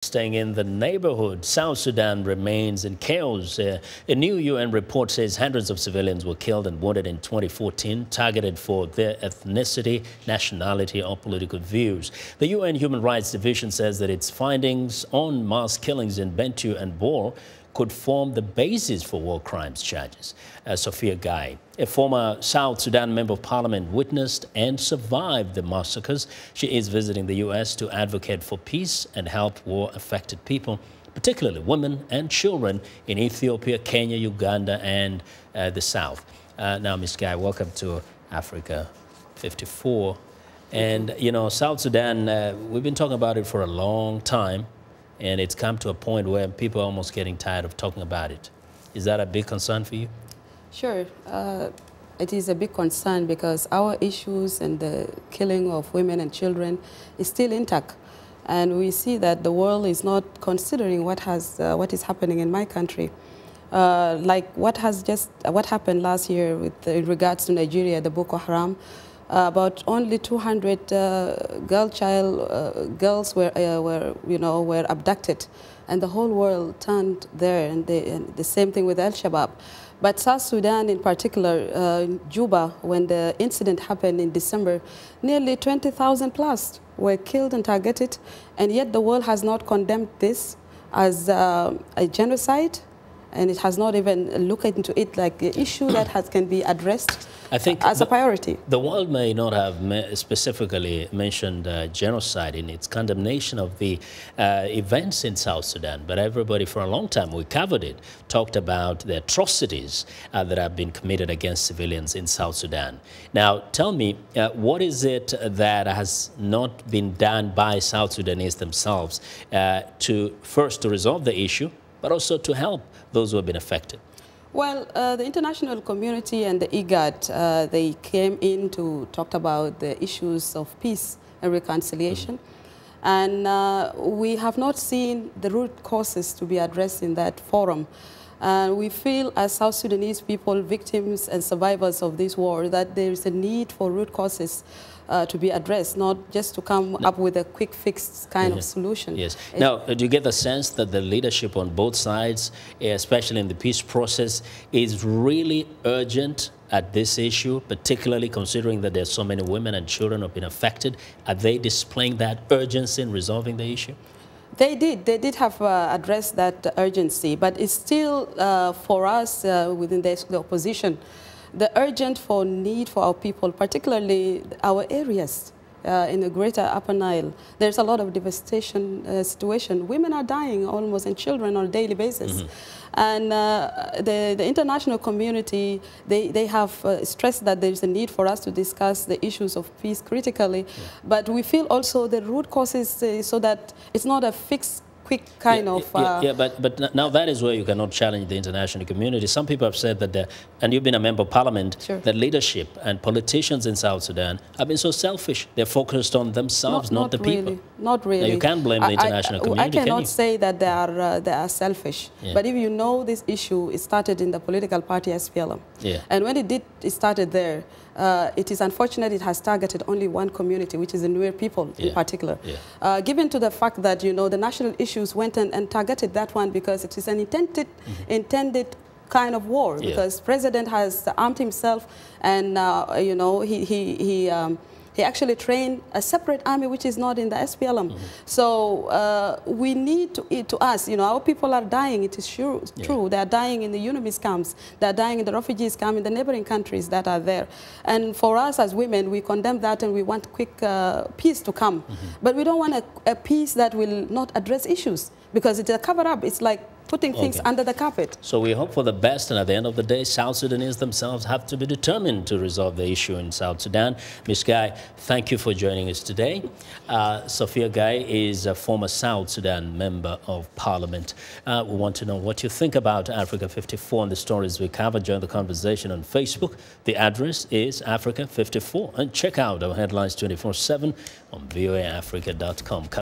Staying in the neighborhood, South Sudan remains in chaos. A new UN report says hundreds of civilians were killed and wounded in 2014, targeted for their ethnicity, nationality, or political views. The UN Human Rights Division says that its findings on mass killings in Bentiu and Bor could form the basis for war crimes charges. Sophia Gai, a former South Sudan member of parliament, witnessed and survived the massacres. She is visiting the U.S. to advocate for peace and help war-affected people, particularly women and children in Ethiopia, Kenya, Uganda, and the South. Now, Ms. Gai, welcome to Africa 54. And, you know, South Sudan, we've been talking about it for a long time. And it's come to a point where people are almost getting tired of talking about it. Is that a big concern for you? Sure. It is a big concern because our issues and the killing of women and children is still intact. And we see that the world is not considering what is happening in my country. Like what happened last year in regards to Nigeria, the Boko Haram. About only 200 girls were abducted, and the whole world turned there. And the same thing with Al-Shabaab. But South Sudan, in particular, Juba, when the incident happened in December, nearly 20,000 plus were killed and targeted, and yet the world has not condemned this as a genocide, and it has not even looked into it like an issue that can be addressed. I think as a priority. The world may not have specifically mentioned genocide in its condemnation of the events in South Sudan, but everybody for a long time, we covered it, talked about the atrocities that have been committed against civilians in South Sudan. Now, tell me, what is it that has not been done by South Sudanese themselves to resolve the issue, but also to help those who have been affected? Well, the international community and the IGAD, they came in to talk about the issues of peace and reconciliation. And we have not seen the root causes to be addressed in that forum. We feel as South Sudanese people, victims and survivors of this war, that there is a need for root causes to be addressed, not just to come up with a quick fix kind of solution. Yes. Now, do you get the sense that the leadership on both sides, especially in the peace process, is really urgent at this issue, particularly considering that there's so many women and children who have been affected? Are they displaying that urgency in resolving the issue? They did have addressed that urgency, but it's still for us within the opposition, the urgent need for our people, particularly our areas in the greater Upper Nile. There's a lot of devastation situation. Women are dying almost, and children on a daily basis. And the international community, they have stressed that there's a need for us to discuss the issues of peace critically. But we feel also the root causes so that it's not a fixed quick kind of... But now that is where you cannot challenge the international community. Some people have said that, and you've been a member of parliament, that leadership and politicians in South Sudan have been so selfish. They're focused on themselves, not the people. Not really. Now, you can't blame the international community, I cannot say that they are selfish. But if you know this issue, it started in the political party SPLM. And when it started there, it is unfortunate it has targeted only one community, which is the Nuer people in particular. Given to the fact that, you know, the national issues went and targeted that one because it is an intended kind of war, because President has armed himself and, you know, he actually trained a separate army which is not in the SPLM. So we need to ask, you know, our people are dying, it is true. They are dying in the UNMIS camps, they are dying in the refugees camps in the neighboring countries that are there. And for us as women, we condemn that and we want quick peace to come. But we don't want a peace that will not address issues, because it's a cover-up. It's like putting things under the carpet. So we hope for the best, and at the end of the day, South Sudanese themselves have to be determined to resolve the issue in South Sudan. Ms. Gai, thank you for joining us today. Sophia Gai is a former South Sudan member of parliament. We want to know what you think about Africa 54 and the stories we covered. Join the conversation on Facebook. The address is Africa 54. And check out our headlines 24/7 on voaafrica.com.